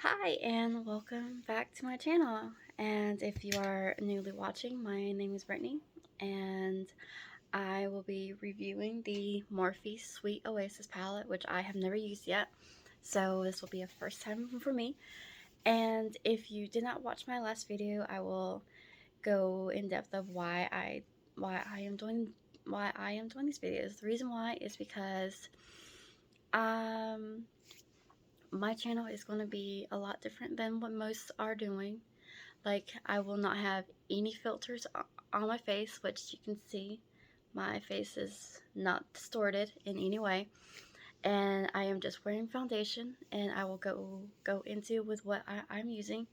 Hi and welcome back to my channel. And if you are newly watching, my name is Brittany and I will be reviewing the Morphe Sweet Oasis palette, which I have never used yet. So this will be a first time for me. And if you did not watch my last video, I will go in depth of why I am doing these videos. The reason why is because um my channel is going to be a lot different than what most are doing. Like, I will not have any filters on my face, which you can see my face is not distorted in any way. And I am just wearing foundation, and I will go into with what I'm using.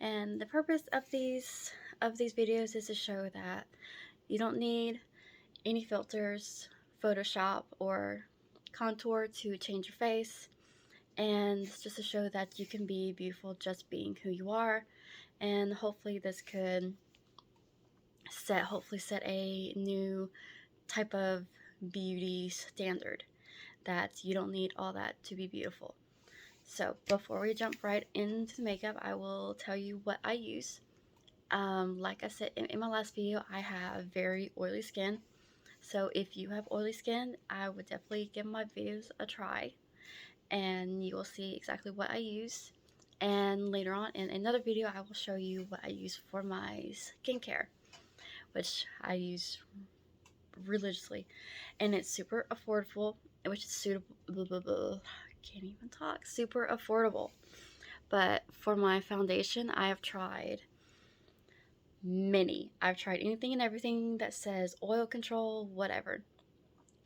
And the purpose of these videos is to show that you don't need any filters, Photoshop, or contour to change your face. And it's just to show that you can be beautiful just being who you are. And hopefully this could set a new type of beauty standard, that you don't need all that to be beautiful. So before we jump right into the makeup, I will tell you what I use. Like I said in my last video, I have very oily skin. So if you have oily skin, I would definitely give my videos a try, and you will see exactly what I use. And later on in another video, I will show you what I use for my skincare, which I use religiously, and it's super affordable, which is suitable. Can't even talk. Super affordable. But for my foundation, I have tried many. I've tried anything and everything that says oil control, whatever.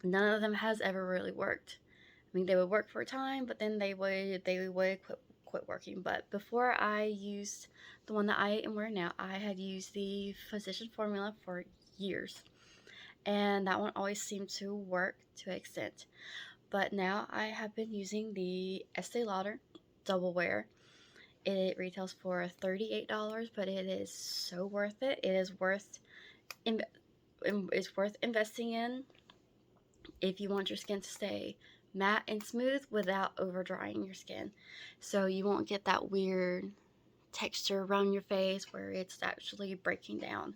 None of them has ever really worked. I mean, they would work for a time, but then they would quit working. But before I used the one that I am wearing now, I had used the Physician Formula for years, and that one always seemed to work to an extent. But now I have been using the Estee Lauder Double Wear. It retails for $38, but it is so worth it. It is worth investing in if you want your skin to stay matte and smooth without over drying your skin, so you won't get that weird texture around your face where it's actually breaking down.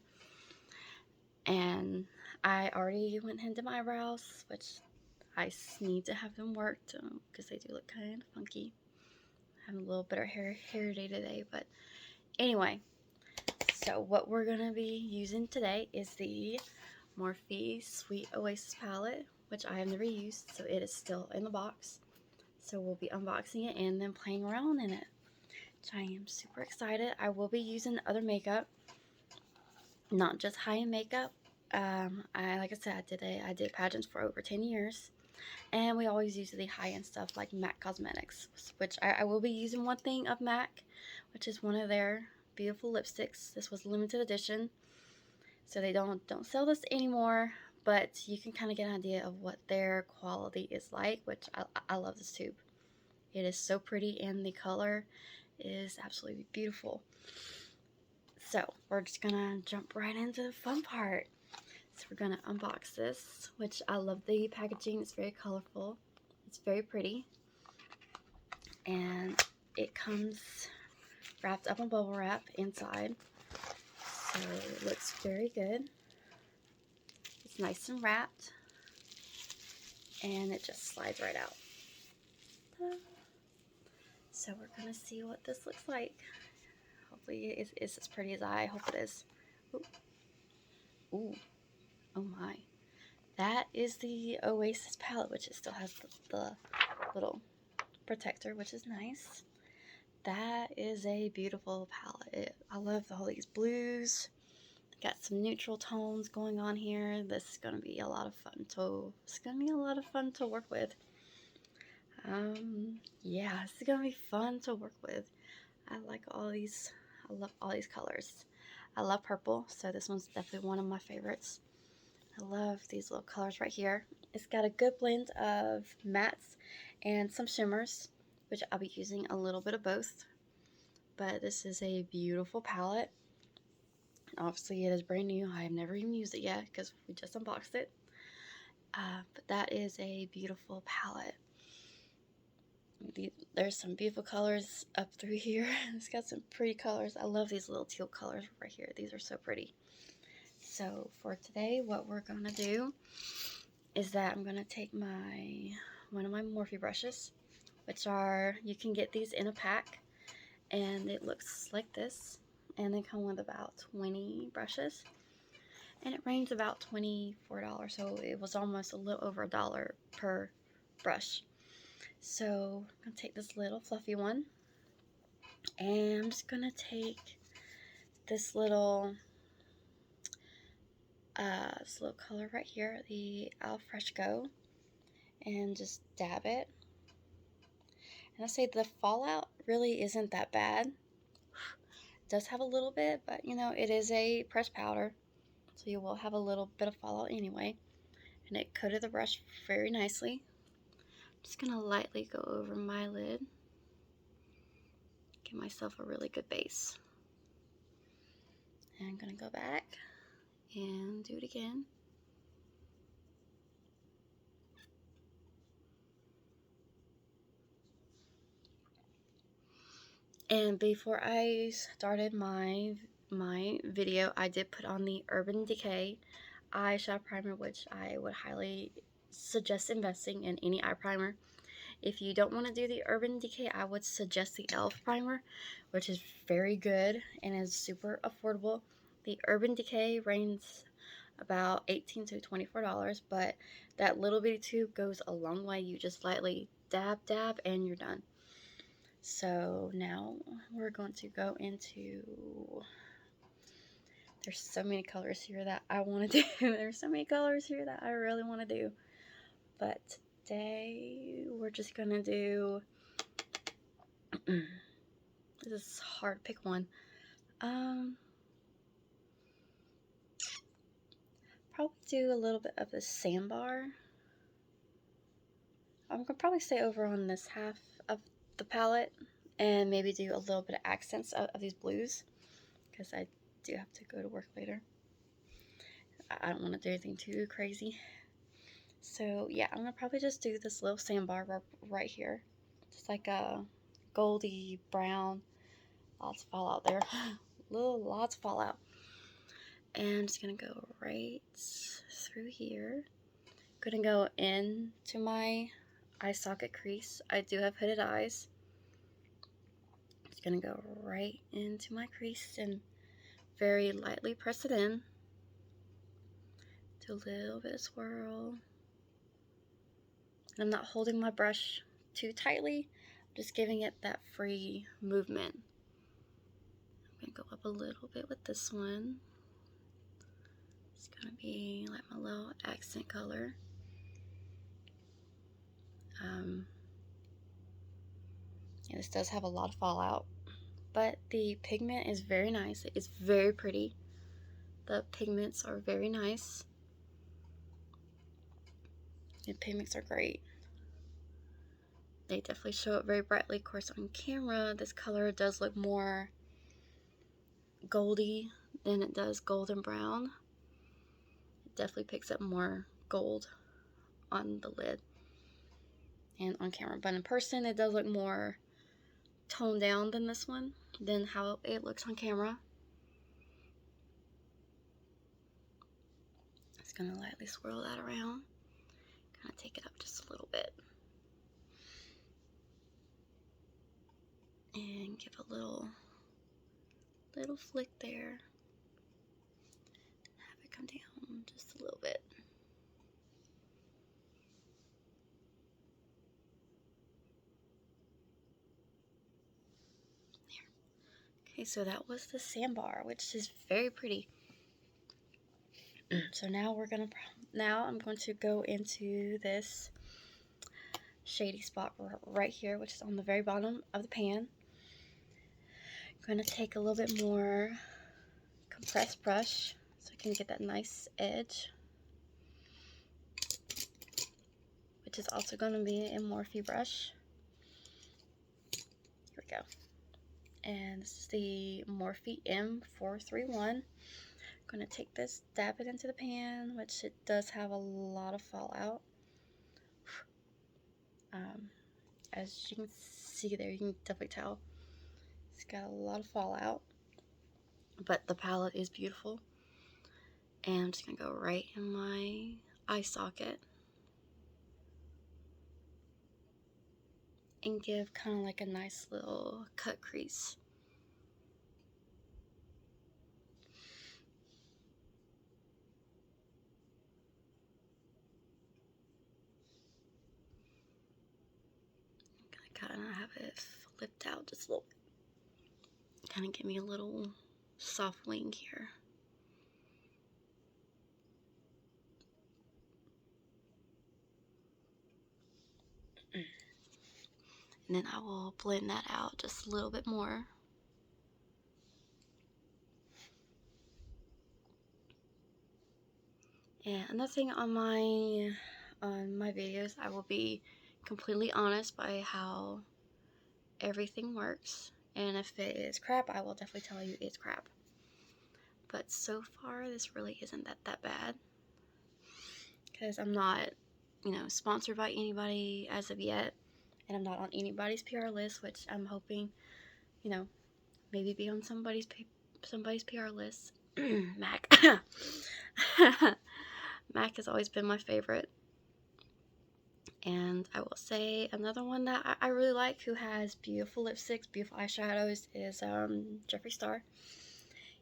And I already went into my eyebrows, which I need to have them worked because they do look kind of funky. I have a little bit of hair day today, but anyway. So what we're gonna be using today is the Morphe Sweet Oasis palette, which I have never used, so it is still in the box. So we'll be unboxing it and then playing around in it, which I am super excited. I will be using other makeup, not just high-end makeup. Like I said, I did pageants for over 10 years, and we always use the high-end stuff like MAC Cosmetics, which I will be using one thing of MAC, which is one of their beautiful lipsticks. This was limited edition, so they don't sell this anymore, but you can kind of get an idea of what their quality is like, which I love this tube. It is so pretty, and the color is absolutely beautiful. So we're just gonna jump right into the fun part. So we're gonna unbox this, which I love the packaging. It's very colorful. It's very pretty. And it comes wrapped up in bubble wrap inside. So it looks very good. It's nice and wrapped. And it just slides right out. So we're gonna see what this looks like. Hopefully it's as pretty as I hope it is. Ooh. Ooh. Oh my. That is the Oasis palette, which it still has the little protector, which is nice. That is a beautiful palette. I love all these blues. Got some neutral tones going on here. This is gonna be a lot of fun to work with. Yeah, this is gonna be fun to work with. I like all these. I love all these colors. I love purple, so this one's definitely one of my favorites. I love these little colors right here. It's got a good blend of mattes and some shimmers, which I'll be using a little bit of both. But this is a beautiful palette. Obviously, it is brand new. I have never even used it yet because we just unboxed it. But that is a beautiful palette. There's some beautiful colors up through here. It's got some pretty colors. I love these little teal colors right here. These are so pretty. So for today, what we're gonna do is that I'm gonna take one of my Morphe brushes, which are, you can get these in a pack, and it looks like this, and they come with about 20 brushes, and it ranges about $24, so it was almost a little over $1 per brush. So I'm gonna take this little fluffy one, and I'm just gonna take this little color right here, the Al Fresco, and just dab it. And I say the fallout really isn't that bad. It does have a little bit, but you know, it is a pressed powder, so you will have a little bit of fallout anyway. And it coated the brush very nicely. I'm just gonna lightly go over my lid, give myself a really good base. And I'm gonna go back and do it again. And before I started my video, I did put on the Urban Decay eyeshadow primer, which I would highly suggest investing in any eye primer. If you don't want to do the Urban Decay, I would suggest the e.l.f. primer, which is very good and is super affordable. The Urban Decay ranges about $18 to $24, but that little bitty tube goes a long way. You just lightly dab, dab, and you're done. So now we're going to go into, there's so many colors here that I want to do. There's so many colors here that I really want to do. But today we're just going to do, this is hard to pick one. Probably do a little bit of the sandbar. I'm going to probably stay over on this half of the palette and maybe do a little bit of accents of these blues, because I do have to go to work later. I don't want to do anything too crazy. So yeah, I'm going to probably just do this little sandbar right here. Just like a goldy brown. Lots of fallout there. Lots of fallout. And I'm just going to go right through here. Going to go into my eye socket crease. I do have hooded eyes. Just going to go right into my crease and very lightly press it in. Do a little bit of swirl. And I'm not holding my brush too tightly. I'm just giving it that free movement. I'm going to go up a little bit with this one. It's going to be like my little accent color. Yeah, this does have a lot of fallout, but the pigment is very nice. It's very pretty. The pigments are very nice. The pigments are great. They definitely show up very brightly. Of course, on camera, this color does look more goldy than it does golden brown. It definitely picks up more gold on the lid and on camera, but in person, it does look more toned down than this one, than how it looks on camera. Just gonna lightly swirl that around. Kind of take it up just a little bit. And give a little flick there. Have it come down just a little bit. There. Okay, so that was the sandbar, which is very pretty. So now I'm going to go into this shady spot right here, which is on the very bottom of the pan. I'm going to take a little bit more compressed brush so I can get that nice edge, which is also going to be a Morphe brush. Here we go. And this is the Morphe M431. I'm going to take this, dab it into the pan, which it does have a lot of fallout. as you can see there, you can definitely tell it's got a lot of fallout, but the palette is beautiful. And I'm just gonna go right in my eye socket and give kind of like a nice little cut crease. I'm gonna kind of have it flipped out just a little bit. Kind of give me a little soft wing here. And then I will blend that out just a little bit more. And another thing on my videos, I will be completely honest by how everything works. And if it is crap, I will definitely tell you it's crap. But so far, this really isn't that bad. Because I'm not, you know, sponsored by anybody as of yet. And I'm not on anybody's PR list, which I'm hoping, you know, maybe be on somebody's PR list. Mac. Mac has always been my favorite. And I will say another one that I really like, who has beautiful lipsticks, beautiful eyeshadows, is Jeffree Star.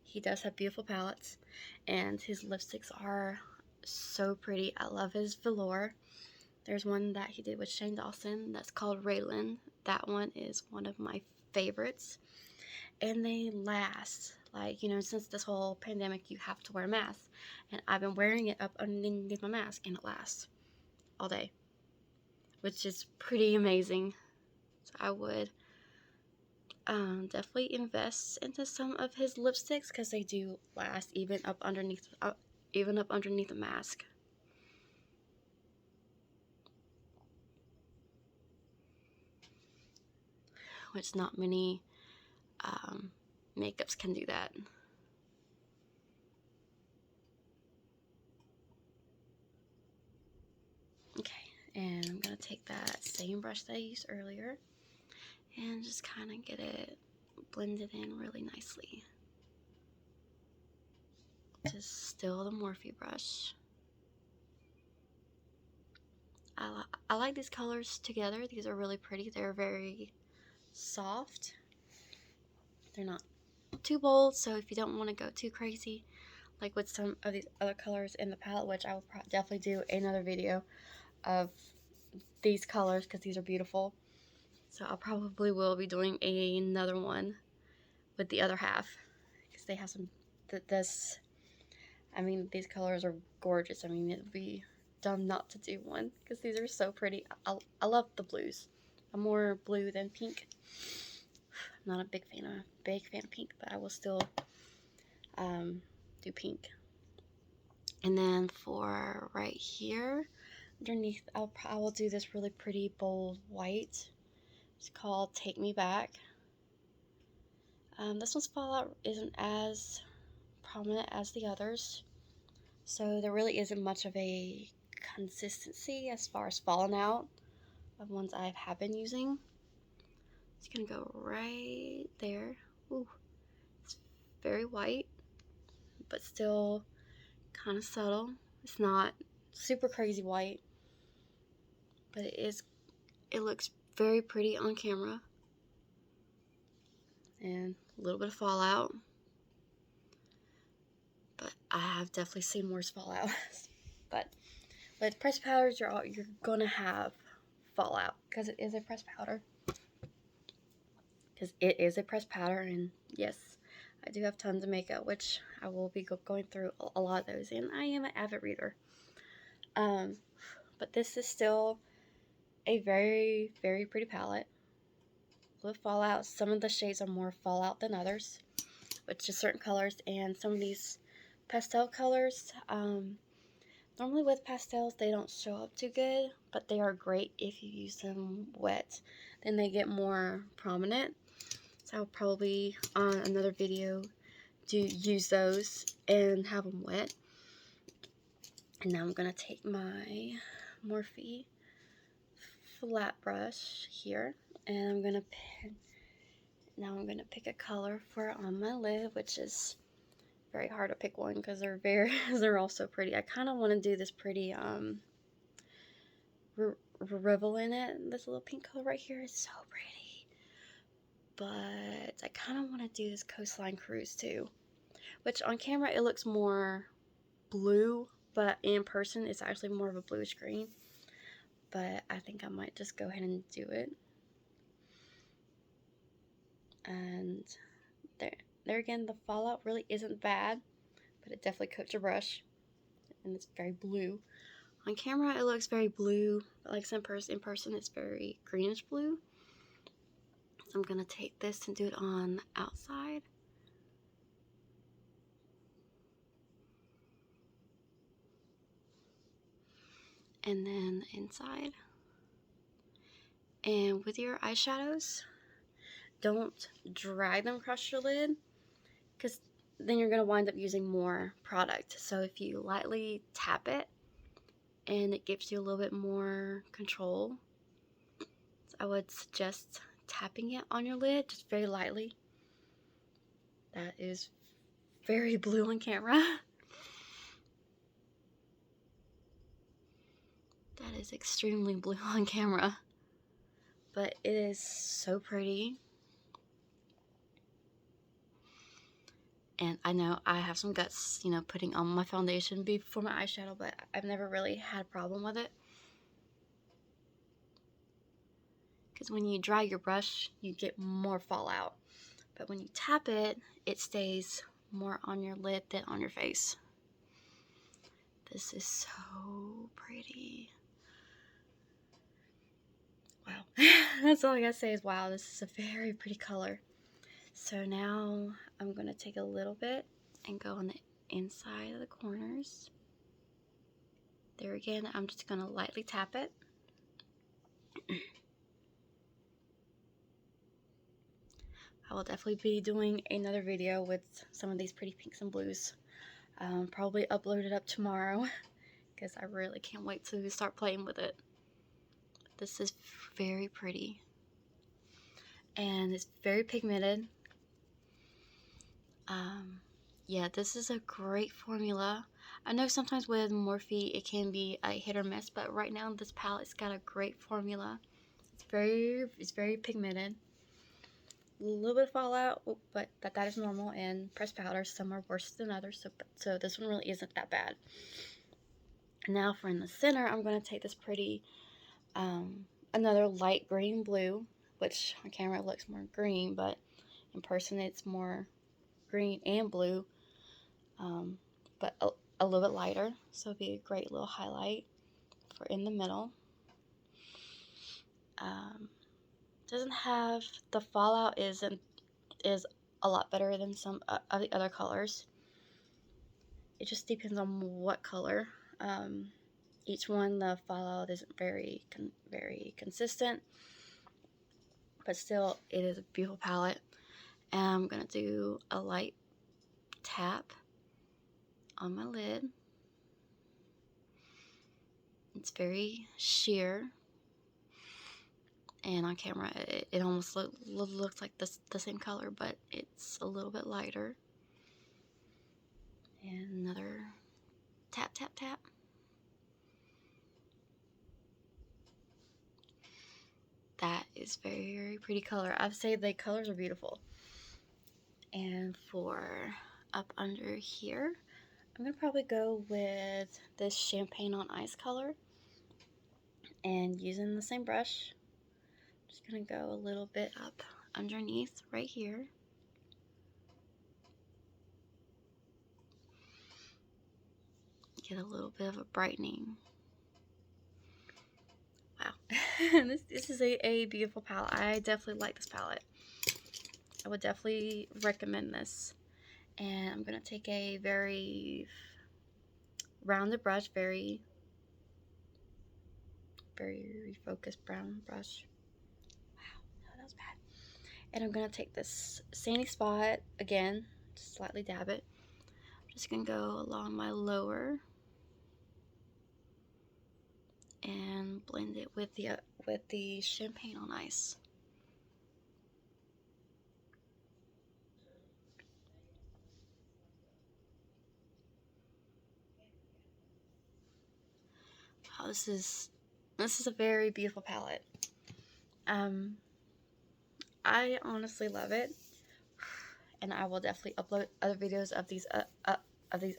He does have beautiful palettes, and his lipsticks are so pretty. I love his velour. There's one that he did with Shane Dawson that's called Raylan. That one is one of my favorites. And they last. Like, you know, since this whole pandemic, you have to wear a mask. And I've been wearing it up underneath my mask, and it lasts all day, which is pretty amazing. So I would definitely invest into some of his lipsticks, because they do last even up underneath the mask. Which not many makeups can do that. Okay, and I'm gonna take that same brush that I used earlier and just kind of get it blended in really nicely. Just still the Morphe brush. I like these colors together. These are really pretty. They're very soft. They're not too bold, so if you don't want to go too crazy, like with some of these other colors in the palette, which I will definitely do another video of these colors, because these are beautiful. So I probably will be doing another one with the other half, because they have some, I mean, these colors are gorgeous. I mean, it would be dumb not to do one, because these are so pretty. I love the blues. I'm more blue than pink. I'm not a big fan of pink, but I will still do pink. And then for right here, underneath, I will do this really pretty bold white. It's called Take Me Back. This one's fallout isn't as prominent as the others, so there really isn't much of a consistency as far as falling out of ones I have been using. It's gonna go right there. Ooh, it's very white, but still kind of subtle. It's not super crazy white, but it looks very pretty on camera. And a little bit of fallout, but I have definitely seen worse fallout. but with pressed powders, you're gonna have fallout, because it is a pressed powder. And yes, I do have tons of makeup, which I will be going through a lot of those, and I am an avid reader. But this is still a very, very pretty palette with fallout. Some of the shades are more fallout than others, which is certain colors, and some of these pastel colors, normally with pastels they don't show up too good, but they are great if you use them wet. Then they get more prominent. So I'll probably on another video use those and have them wet. And now I'm gonna take my Morphe flat brush here, and I'm gonna pick a color for on my lid, which is very hard to pick one because they're all so pretty. I kind of want to do this pretty revel in it. This little pink color right here is so pretty, but I kind of want to do this Coastline Cruise too, which on camera it looks more blue, but in person it's actually more of a bluish green. But I think I might just go ahead and do it. And there again, the fallout really isn't bad, but it definitely coats your brush, and it's very blue. On camera it looks very blue, but like in person it's very greenish blue. So I'm gonna take this and do it on the outside. And then inside. And with your eyeshadows, don't drag them across your lid, because then you're gonna wind up using more product. So if you lightly tap it, and it gives you a little bit more control, so I would suggest tapping it on your lid just very lightly. That is very blue on camera. That is extremely blue on camera, but it is so pretty. And I know I have some guts, you know, putting on my foundation before my eyeshadow, but I've never really had a problem with it. Because when you dry your brush, you get more fallout. But when you tap it, it stays more on your lid than on your face. This is so pretty. Wow. That's all I gotta say is wow, this is a very pretty color. So now I'm gonna take a little bit and go on the inside of the corners. There again, I'm just gonna lightly tap it. I will definitely be doing another video with some of these pretty pinks and blues. Probably upload it up tomorrow because I really can't wait to start playing with it. This is very pretty. And it's very pigmented. Yeah, this is a great formula. I know sometimes with Morphe it can be a hit or miss, but right now this palette's got a great formula. It's very pigmented. A little bit of fallout, but that is normal in pressed powder. Some are worse than others, so this one really isn't that bad. Now for in the center, I'm going to take this pretty, another light green blue, which on camera looks more green, but in person it's more green and blue, but a little bit lighter, so it'll be a great little highlight for in the middle. Doesn't have, the fallout is a lot better than some of the other colors. It just depends on what color. Each one, the fallout isn't very consistent, but still it is a beautiful palette. And I'm gonna do a light tap on my lid. It's very sheer, and on camera it almost looks like the same color, but it's a little bit lighter. And another tap, tap, tap. That is very pretty color. I'd say the colors are beautiful. And for up under here, I'm gonna probably go with this Champagne on Ice color, and using the same brush, I'm just gonna go a little bit up underneath right here. Get a little bit of a brightening. Wow. This is a beautiful palette. I definitely like this palette. I would definitely recommend this. And I'm going to take a very rounded brush, very focused brown brush. Wow, that was bad. And I'm going to take this sandy spot again, just slightly dab it. I'm just going to go along my lower and blend it with the champagne on ice. Wow, this is a very beautiful palette. I honestly love it, and I will definitely upload other videos of these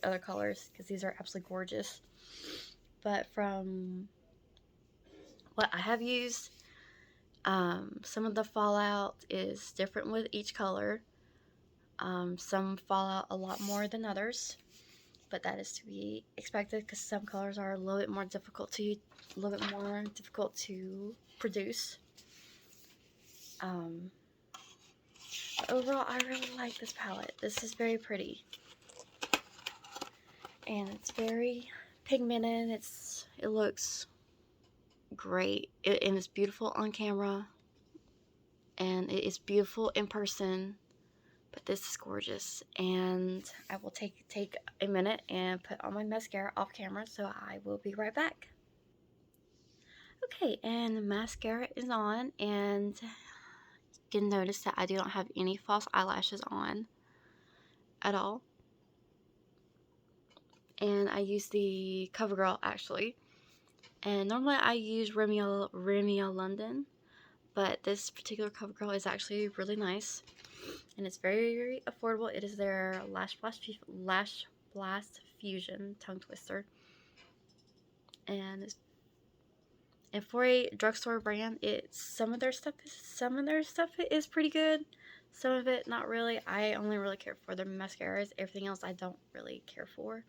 other colors because these are absolutely gorgeous. But from what I have used, some of the fallout is different with each color. Some fall out a lot more than others, but that is to be expected because some colors are a little bit more difficult to produce. But overall, I really like this palette. This is very pretty, and it's very pigmented. It looks great, and it's beautiful on camera, and it is beautiful in person. But this is gorgeous, and I will take a minute and put on my mascara off camera, so I will be right back. Okay, and the mascara is on, and you can notice that I do not have any false eyelashes on at all. And I use the CoverGirl actually, and normally I use Rimmel London, but this particular CoverGirl is actually really nice, and it's very affordable. It is their Lash Blast Fusion Tongue Twister, and for a drugstore brand, some of their stuff is pretty good. Some of it not really. I only really care for their mascaras. Everything else I don't really care for.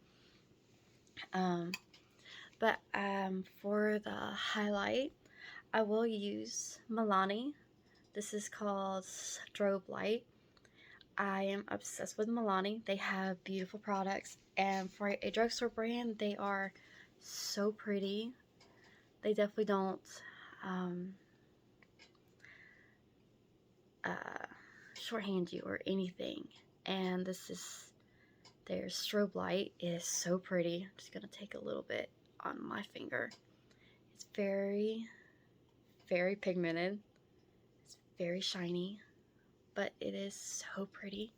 But for the highlight, I will use Milani. This is called Strobe Light. I am obsessed with Milani. They have beautiful products, and for a drugstore brand, they are so pretty. They definitely don't shorthand you or anything. And their strobe light is so pretty. I'm just gonna take a little bit on my finger. It's very pigmented. It's very shiny, but it is so pretty.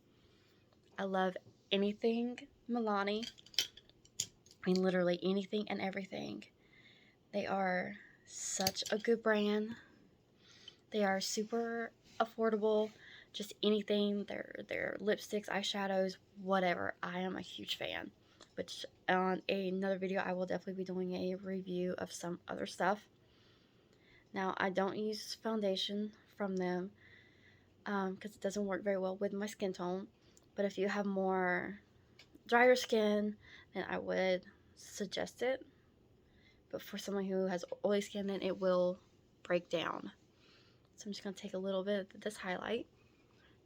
I love anything Milani. I mean, literally anything and everything. They are such a good brand. They are super affordable. Just anything, their lipsticks, eyeshadows, whatever. I am a huge fan. Which on another video, I will definitely be doing a review of some other stuff. Now, I don't use foundation from them because it doesn't work very well with my skin tone. But if you have more drier skin, then I would suggest it. But for someone who has oily skin, then it will break down. So I'm just going to take a little bit of this highlight.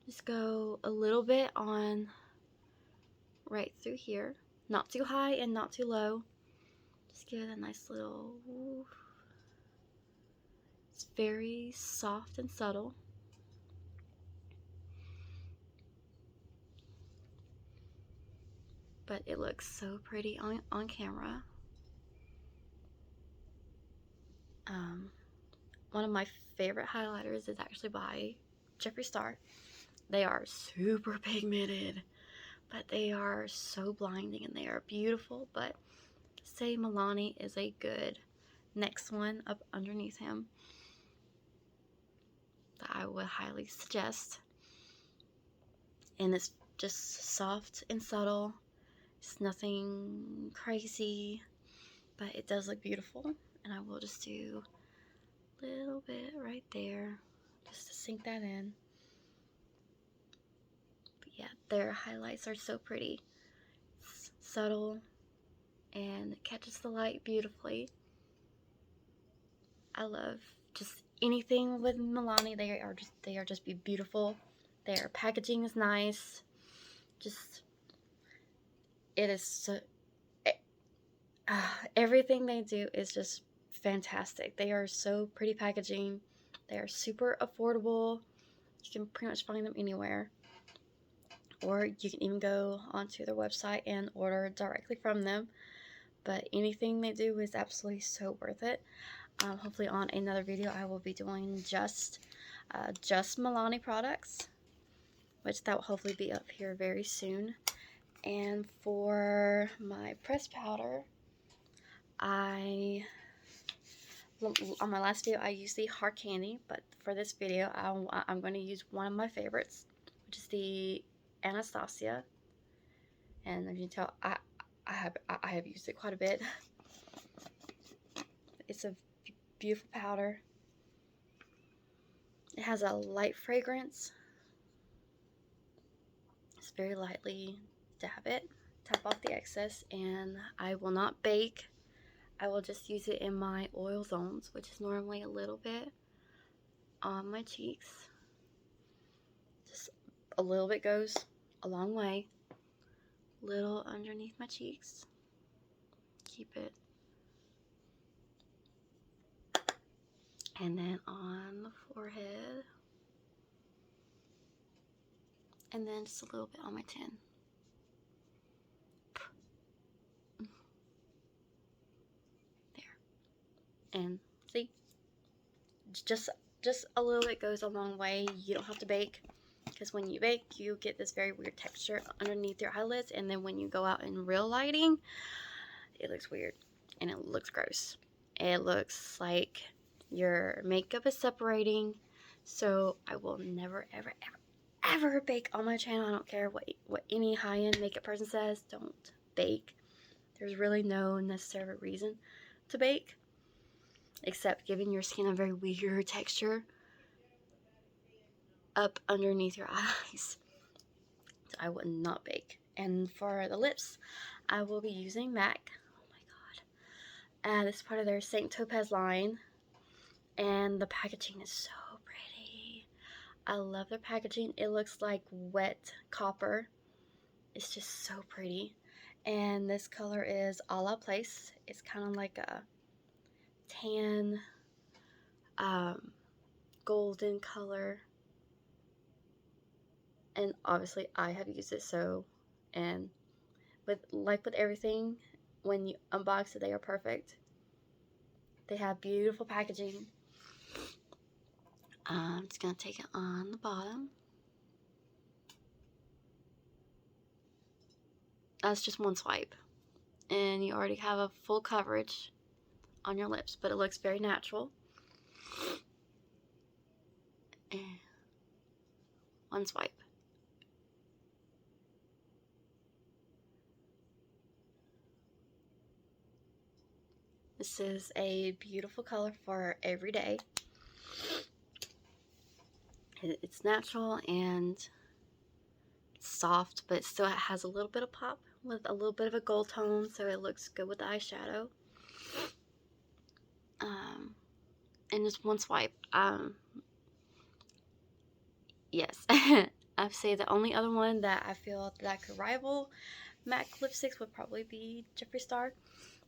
Just go a little bit on right through here. Not too high and not too low. Just give it a nice little woof. It's very soft and subtle. But it looks so pretty on camera. One of my favorite highlighters is actually by Jeffree Star. They are super pigmented, but they are so blinding and they are beautiful. But say Milani is a good next one up underneath him that I would highly suggest. And it's just soft and subtle. It's nothing crazy, but it does look beautiful. And I will just do a little bit right there just to sink that in. But yeah, their highlights are so pretty. It's subtle and it catches the light beautifully. I love just anything with Milani. They are just beautiful. Their packaging is nice. Just it is so, everything they do is just fantastic. They are so pretty packaging. They are super affordable. You can pretty much find them anywhere. Or you can even go onto their website and order directly from them. but anything they do is absolutely so worth it. Hopefully on another video I will be doing just Milani products, which that will hopefully be up here very soon. And for my pressed powder, on my last video I used the Hard Candy, but for this video I'm going to use one of my favorites, which is the Anastasia. And as you can tell, I have used it quite a bit. It's a beautiful powder. It has a light fragrance. Just very lightly dab it, tap off the excess, and I will not bake. I will just use it in my oil zones, which is normally a little bit on my cheeks. Just a little bit goes a long way. Little underneath my cheeks. Keep it. And then on the forehead. And then just a little bit on my chin. There. And see? Just a little bit goes a long way. You don't have to bake, because when you bake you get this very weird texture underneath your eyelids, and then when you go out in real lighting it looks weird and it looks gross. It looks like your makeup is separating. So I will never ever bake on my channel. I don't care what any high-end makeup person says. Don't bake. There's really no necessary reason to bake, except giving your skin a very weird texture up underneath your eyes. So I would not bake. And for the lips, I will be using MAC. Oh my god. This is part of their Saint Topaz line. And the packaging is so pretty. I love their packaging. It looks like wet copper. It's just so pretty. And this color is A La Place. It's kind of like a tan golden color. And obviously I have used it, so, and with everything, when you unbox it, they are perfect. They have beautiful packaging. I'm just gonna take it on the bottom. That's just one swipe, and you already have a full coverage on your lips, but it looks very natural. And one swipe. This is a beautiful color for every day. It's natural and it's soft, but it still has a little bit of pop with a little bit of a gold tone, so it looks good with the eyeshadow. And just one swipe. Yes. I'd say the only other one that I feel that could rival MAC lipsticks would probably be Jeffree Star.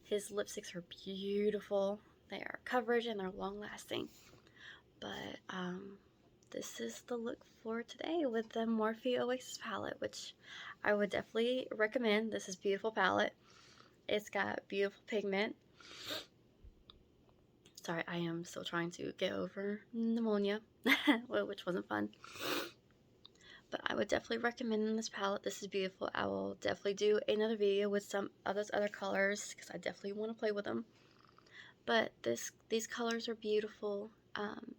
His lipsticks are beautiful. They are coverage and they're long lasting. But this is the look for today with the Morphe Oasis palette, which I would definitely recommend. This is a beautiful palette. It's got beautiful pigment. Sorry, I am still trying to get over pneumonia, which wasn't fun. But I would definitely recommend this palette. This is beautiful. I will definitely do another video with some of those other colors, because I definitely want to play with them. But these colors are beautiful.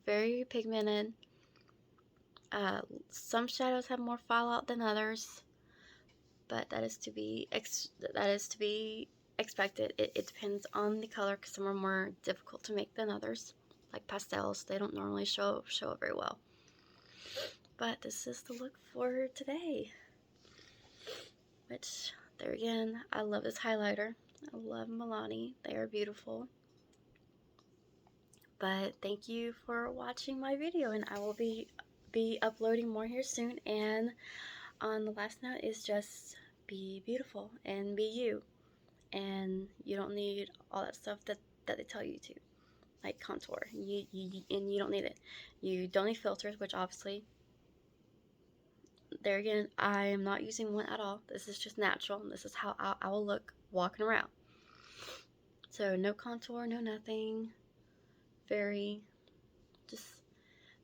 Very pigmented. Some shadows have more fallout than others, but that is to be expected. It depends on the color, because some are more difficult to make than others. Like pastels, they don't normally show up very well. But this is the look for today. Which, there again, I love this highlighter. I love Milani. They are beautiful. But thank you for watching my video, and I will be uploading more here soon. And on the last note is just be beautiful and be you. And you don't need all that stuff that they tell you to, like contour. And you don't need it. You don't need filters, which obviously, there again, I am not using one at all. This is just natural, and this is how I will look walking around. So no contour, no nothing. Very just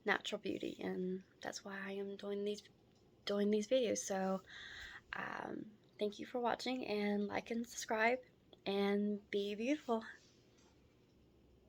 natural beauty, and that's why I am doing these videos. So thank you for watching, and like and subscribe, and be beautiful.